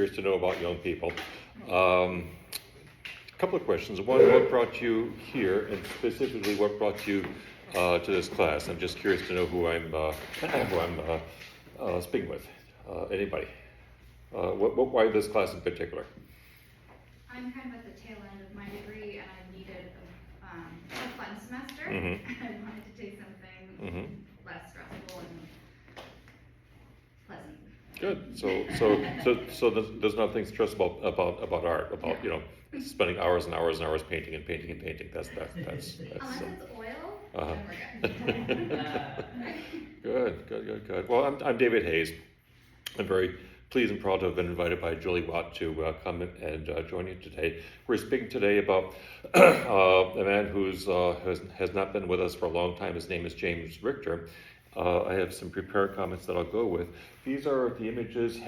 Curious to know about young people. A couple of questions. One, what brought you here, and specifically, what brought you to this class? I'm just curious to know who I'm speaking with. Anybody? Why this class in particular? I'm kind of at the tail end of my degree, and I needed a fun semester. Mm-hmm. I wanted to take something less stressful and pleasant. Good. So there's nothing stressful about art, about spending hours and hours and hours painting and painting and painting. That's Unless it's oil, then we're good. Good. Well, I'm David Hayes. I'm very pleased and proud to have been invited by Julie Watt to come and join you today. We're speaking today about a man who's has not been with us for a long time. His name is James Richter. I have some prepared comments that I'll go with. These are the images.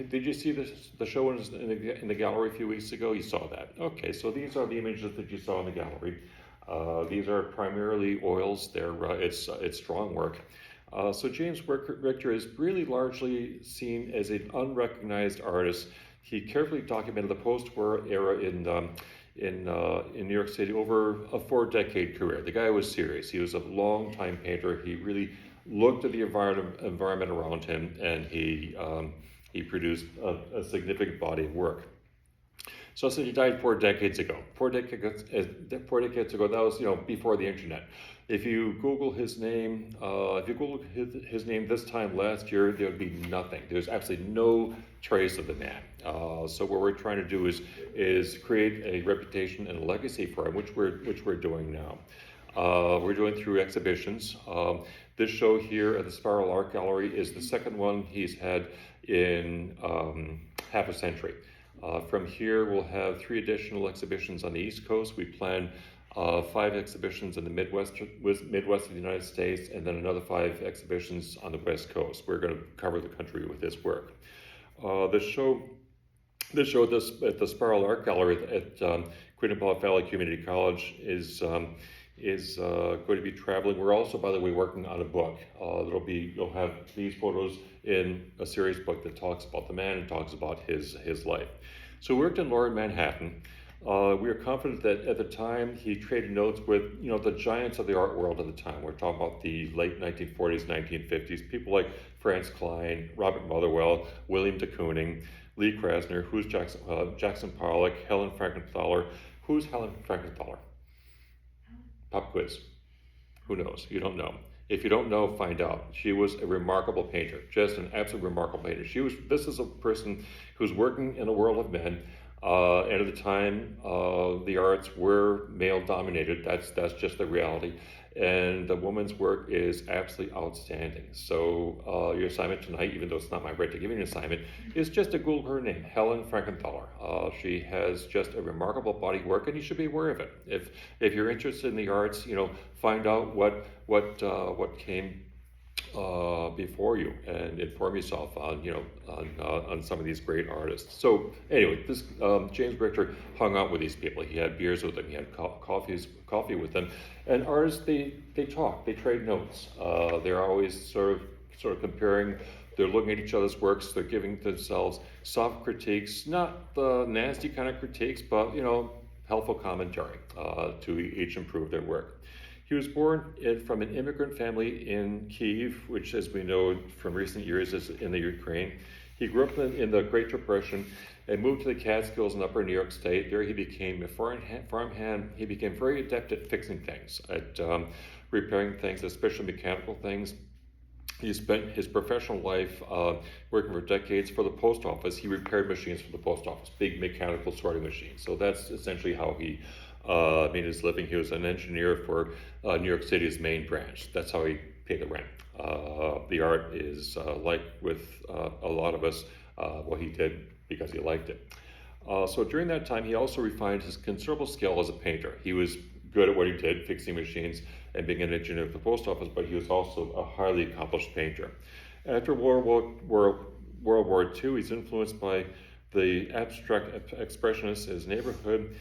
Did you see the show in the gallery a few weeks ago? You saw that. Okay, so these are the images that you saw in the gallery. These are primarily oils. It's strong work. So James Richter is really largely seen as an unrecognized artist. He carefully documented the post-war era in New York City over a 4-decade career. The guy was serious. He was a long-time painter. He really looked at the environment around him, and he produced a significant body of work. So he died 4 decades ago. 4 decades ago, that was before the internet. If you Google his name, his name this time last year, there would be nothing. There's absolutely no trace of the man. So what we're trying to do is create a reputation and a legacy for him, which we're doing now. We're doing through exhibitions. This show here at the Spirol Art Gallery is the second one he's had in half a century. From here, we'll have 3 additional exhibitions on the East Coast. We plan 5 exhibitions in the Midwest of the United States, and then another 5 exhibitions on the West Coast. We're going to cover the country with this work. The show at the Spirol Art Gallery at Quinnipiac Valley Community College is going to be traveling. We're also, by the way, working on a book. You'll have these photos in a series book that talks about the man and talks about his life. So we worked in Lower Manhattan. We are confident that at the time he traded notes with the giants of the art world at the time. We're talking about the late 1940s, 1950s, people like Franz Kline, Robert Motherwell, William de Kooning, Lee Krasner, who's Jackson Pollock, Helen Frankenthaler. Who's Helen Frankenthaler? Pop quiz. Who knows? You don't know. If you don't know, find out. She was a remarkable painter, just an absolutely remarkable painter. This is a person who's working in a world of men. And at the time, the arts were male-dominated. That's just the reality. And the woman's work is absolutely outstanding. So your assignment tonight, even though it's not my right to give you an assignment, is just to Google her name, Helen Frankenthaler. She has just a remarkable body of work, and you should be aware of it. If you're interested in the arts, find out what came before you and inform yourself on some of these great artists. So anyway, this James Richter hung out with these people. He had beers with them. He had coffee with them. And artists, they talk. They trade notes. They're always sort of comparing. They're looking at each other's works. They're giving themselves soft critiques, not the nasty kind of critiques, but helpful commentary to each improve their work. He was born from an immigrant family in Kyiv, which, as we know from recent years, is in the Ukraine. He grew up in the Great Depression and moved to the Catskills in Upper New York State. There he became a farmhand. He became very adept at fixing things, at repairing things, especially mechanical things. He spent his professional life working for decades for the post office. He repaired machines for the post office, big mechanical sorting machines. So that's essentially how he made his living. He was an engineer for New York City's main branch. That's how he paid the rent. The art is like with a lot of us, what he did because he liked it. So during that time, he also refined his considerable skill as a painter. He was good at what he did, fixing machines and being an engineer at the post office, but he was also a highly accomplished painter. After World War II, he's influenced by the abstract expressionists in his neighborhood.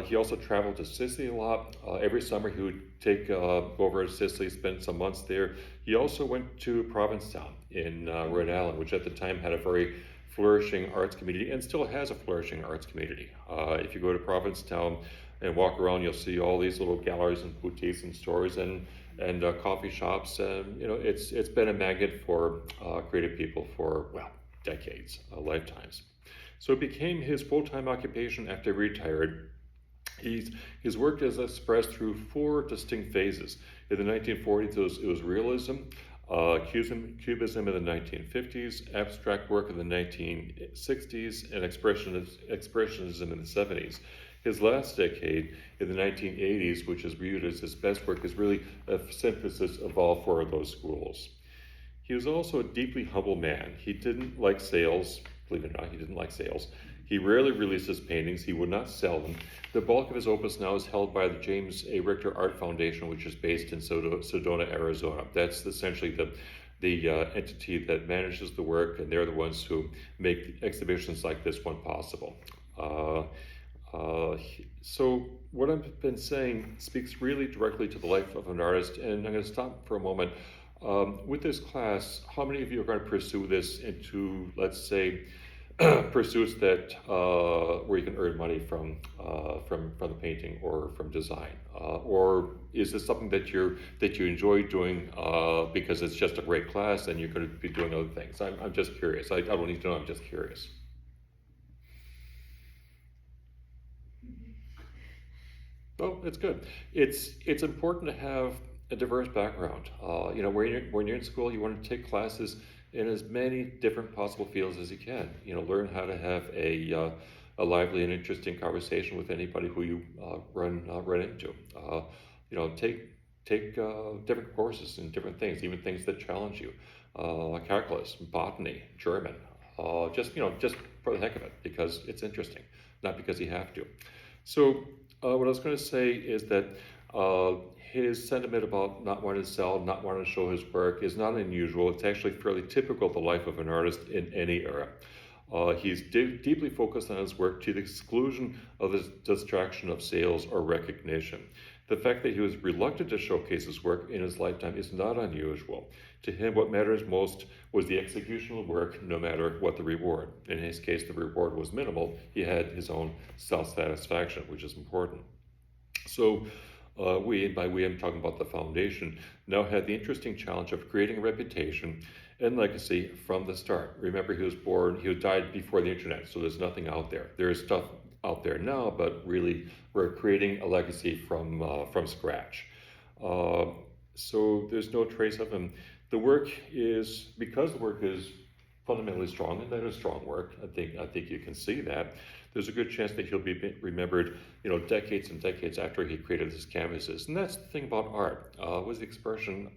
He also traveled to Sicily a lot. Every summer he would go over to Sicily, spend some months there. He also went to Provincetown in Rhode Island, which at the time had a very flourishing arts community, and still has a flourishing arts community. If you go to Provincetown and walk around, you'll see all these little galleries and boutiques and stores and coffee shops. And it's been a magnet for creative people for, well, decades, lifetimes. So it became his full-time occupation after he retired. His work is expressed through four distinct phases. In the 1940s, it was realism, cubism in the 1950s, abstract work in the 1960s, and expressionism in the 70s. His last decade, in the 1980s, which is viewed as his best work, is really a synthesis of all four of those schools. He was also a deeply humble man. He didn't like sales, believe it or not, he didn't like sales. He rarely released his paintings. He would not sell them. The bulk of his opus now is held by the James A. Richter Art Foundation, which is based in Sedona, Arizona. That's essentially the entity that manages the work, and they're the ones who make exhibitions like this one possible. So what I've been saying speaks really directly to the life of an artist, and I'm going to stop for a moment. With this class, how many of you are going to pursue this into, let's say, pursuits that where you can earn money from the painting or from design, or is this something that you enjoy doing because it's just a great class and you're going to be doing other things? I'm just curious. I don't need to know. I'm just curious. Oh, it's good. It's important to have a diverse background. When you're in school, you want to take classes in as many different possible fields as you can. Learn how to have a lively and interesting conversation with anybody who you run into. Take different courses in different things, even things that challenge you, calculus, botany, German. Just for the heck of it, because it's interesting, not because you have to. So what I was going to say is that his sentiment about not wanting to sell, not wanting to show his work is not unusual. It's actually fairly typical of the life of an artist in any era. He's deeply focused on his work to the exclusion of the distraction of sales or recognition. The fact that he was reluctant to showcase his work in his lifetime is not unusual. To him, what matters most was the execution of work, no matter what the reward. In his case, the reward was minimal. He had his own self-satisfaction, which is important. So by we, I'm talking about the foundation, now had the interesting challenge of creating a reputation and legacy from the start. Remember, he died before the internet, so there's nothing out there. There's stuff out there now, but really we're creating a legacy from scratch. So there's no trace of him. Because the work is fundamentally strong, and that is strong work. I think you can see that. There's a good chance that he'll be remembered, decades and decades after he created his canvases. And that's the thing about art. Was the expression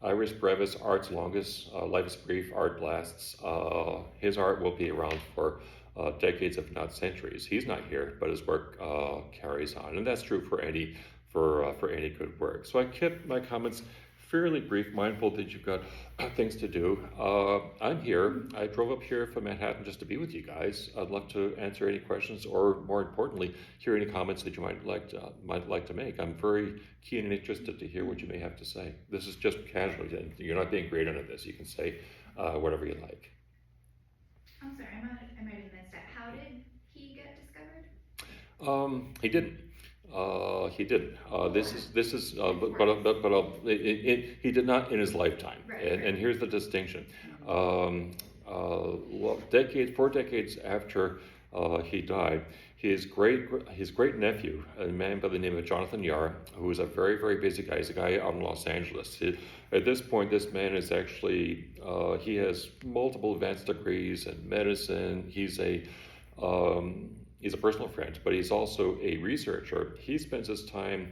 iris brevis, art's longest, life is brief, art lasts. His art will be around for decades, if not centuries. He's not here, but his work carries on, and that's true for any good work. So I kept my comments fairly brief, mindful that you've got things to do. I'm here. I drove up here from Manhattan just to be with you guys. I'd love to answer any questions, or more importantly, hear any comments that you might like to make. I'm very keen and interested to hear what you may have to say. This is just casual. You're not being graded on this. You can say whatever you like. I'm sorry, I might have missed it. How did he get discovered? He didn't. He didn't. He did not in his lifetime. Right, and here's the distinction. 4 decades after he died, his great nephew, a man by the name of Jonathan Yarr, who is a very, very busy guy. He's a guy out in Los Angeles. At this point, this man is actually he has multiple advanced degrees in medicine. He's a personal friend, but he's also a researcher. He spends his time,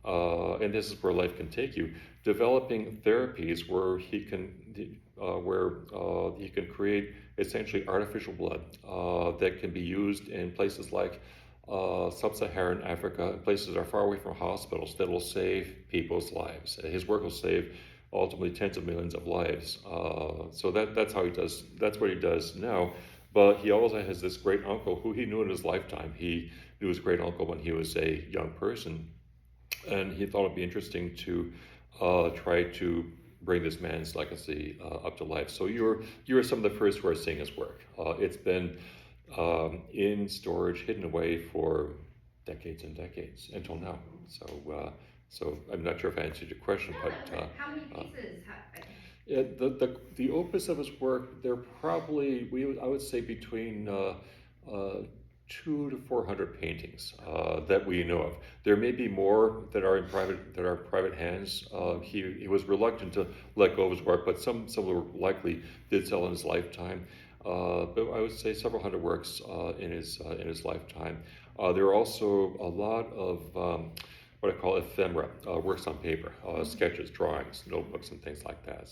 and this is where life can take you, developing therapies where he can create essentially artificial blood that can be used in places like sub-Saharan Africa, places that are far away from hospitals, that will save people's lives. His work will save ultimately tens of millions of lives. So that's how he does. That's what he does now. But he also has this great uncle who he knew in his lifetime. He knew his great uncle when he was a young person, and he thought it'd be interesting to try to bring this man's legacy up to life. So you're some of the first who are seeing his work. It's been in storage, hidden away for decades and decades until now. So I'm not sure if I answered your question, No, but how many pieces? yeah, the opus of his work, they're probably I would say between 200 to 400 paintings that we know of. There may be more that are in private hands. He was reluctant to let go of his work, but some were likely did sell in his lifetime. But I would say several hundred works in his lifetime. There are also a lot of what I call ephemera, works on paper, sketches, drawings, notebooks, and things like that.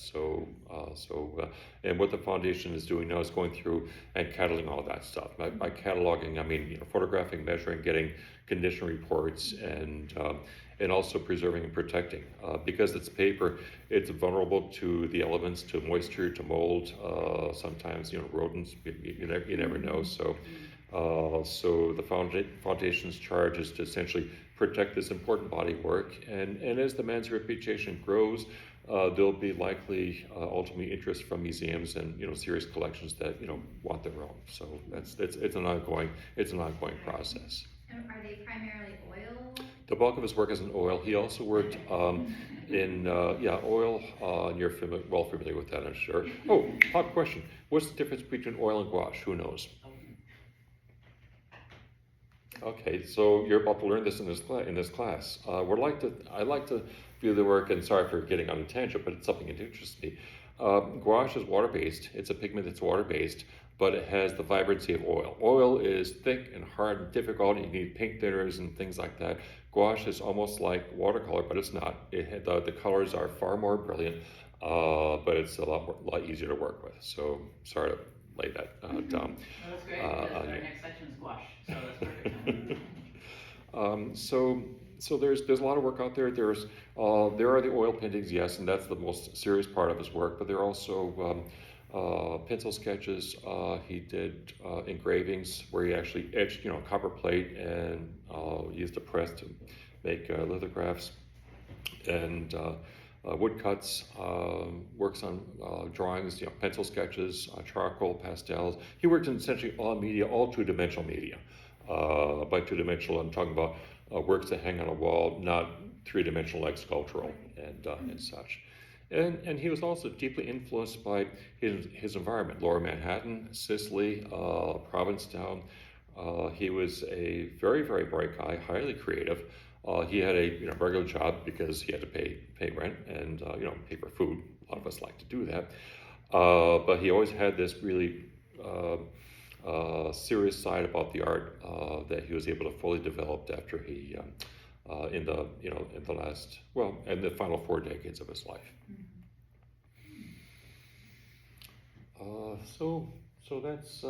And what the foundation is doing now is going through and cataloging all that stuff. By cataloging, I mean photographing, measuring, getting condition reports, and also preserving and protecting. Because it's paper, it's vulnerable to the elements, to moisture, to mold. Sometimes rodents. You never know. So the foundation's charge is to essentially protect this important body of work, and as the man's reputation grows, there'll be likely ultimately interest from museums and serious collections that want their own. So it's an ongoing process. And are they primarily oil? The bulk of his work is in oil. He also worked in oil. You're well familiar with that, I'm sure. Oh, pop question: what's the difference between oil and gouache? Who knows? Okay, so you're about to learn this in this class. I like to view the work, and sorry for getting on a tangent, but it's something that interests me. Gouache is water-based. It's a pigment that's water-based, but it has the vibrancy of oil. Oil is thick and hard and difficult, and you need paint thinners and things like that. Gouache is almost like watercolor, but it's not. The colors are far more brilliant, but it's a lot easier to work with. So sorry to lay that down. No, that's great, because our next section is gouache, so that's perfect. So there's a lot of work out there. There are the oil paintings, yes, and that's the most serious part of his work. But there are also pencil sketches. He did engravings where he actually etched, copper plate and used a press to make lithographs, and woodcuts, works on drawings, pencil sketches, charcoal, pastels. He worked in essentially all media, all two-dimensional media. By two-dimensional, I'm talking about works that hang on a wall, not three-dimensional like sculptural and such. And he was also deeply influenced by his environment, Lower Manhattan, Sicily, Provincetown. He was a very, very bright guy, highly creative. He had a regular job because he had to pay rent and pay for food. A lot of us like to do that. But he always had this really serious side about the art that he was able to fully develop after he in the final 4 decades of his life. So that's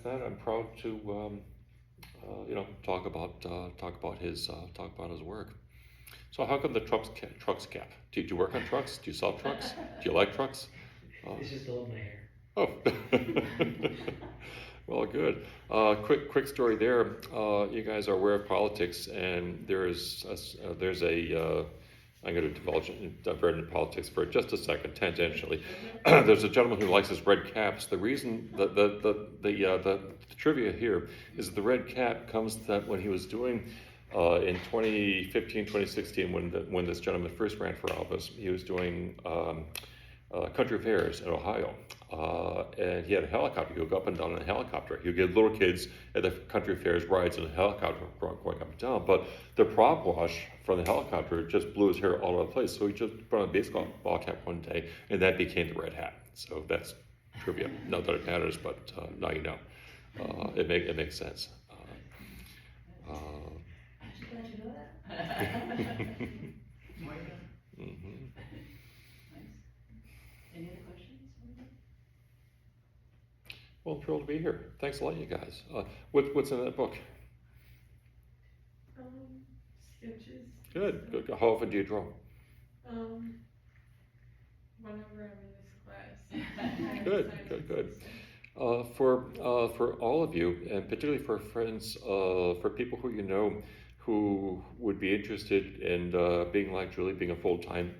that. I'm proud to talk about his work. So how come the trucks cap? Do you work on trucks? Do you sell trucks? Do you like trucks? It's just all my hair. Oh, well, good. Quick story there. You guys are aware of politics, and there's a I'm going to divulge into politics for just a second, tangentially. There's a gentleman who likes his red caps. The reason, the trivia here is that the red cap comes that when he was doing in 2015, 2016, when this gentleman first ran for office, he was doing country fairs in Ohio, and he had a helicopter. He would go up and down in a helicopter. He would give little kids at the country fairs rides in a helicopter going up and down. But the prop wash from the helicopter just blew his hair all over the place. So he just put on a baseball cap one day, and that became the red hat. So that's trivia. Not that it matters, but now you know. It makes sense. I'm glad you know that. Mm-hmm. Any other questions? Well, I'm thrilled to be here. Thanks a lot, you guys. What's in that book? Sketches. Good. How often do you draw? Whenever I'm in this class. Good. For all of you, and particularly for friends, for people who you know who would be interested in being like Julie, being a full-time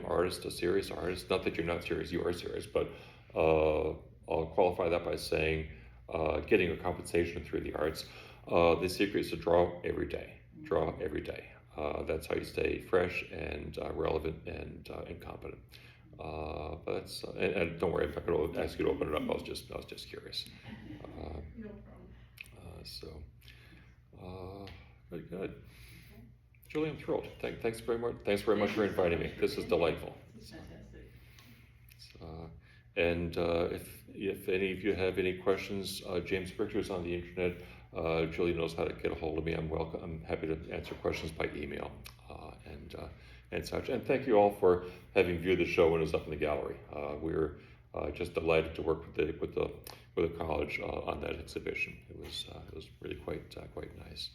artist, a serious artist. Not that you're not serious, you are serious, but I'll qualify that by saying getting your compensation through the arts. The secret is to draw every day. Draw every day. That's how you stay fresh and relevant and competent. But that's and don't worry, I'm not going to ask you to open it up. I was just curious. No problem. Very good. Julie, I'm thrilled. Thanks very much. Thanks very much for inviting me. This is delightful. Fantastic. And if any of you have any questions, James Richter is on the internet. Julie knows how to get a hold of me. I'm happy to answer questions by email and such. And thank you all for having viewed the show when it was up in the gallery. We're just delighted to work with the college on that exhibition. It was really quite nice.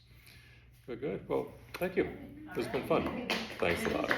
Good. Well, thank you. This has been fun. Thanks a lot.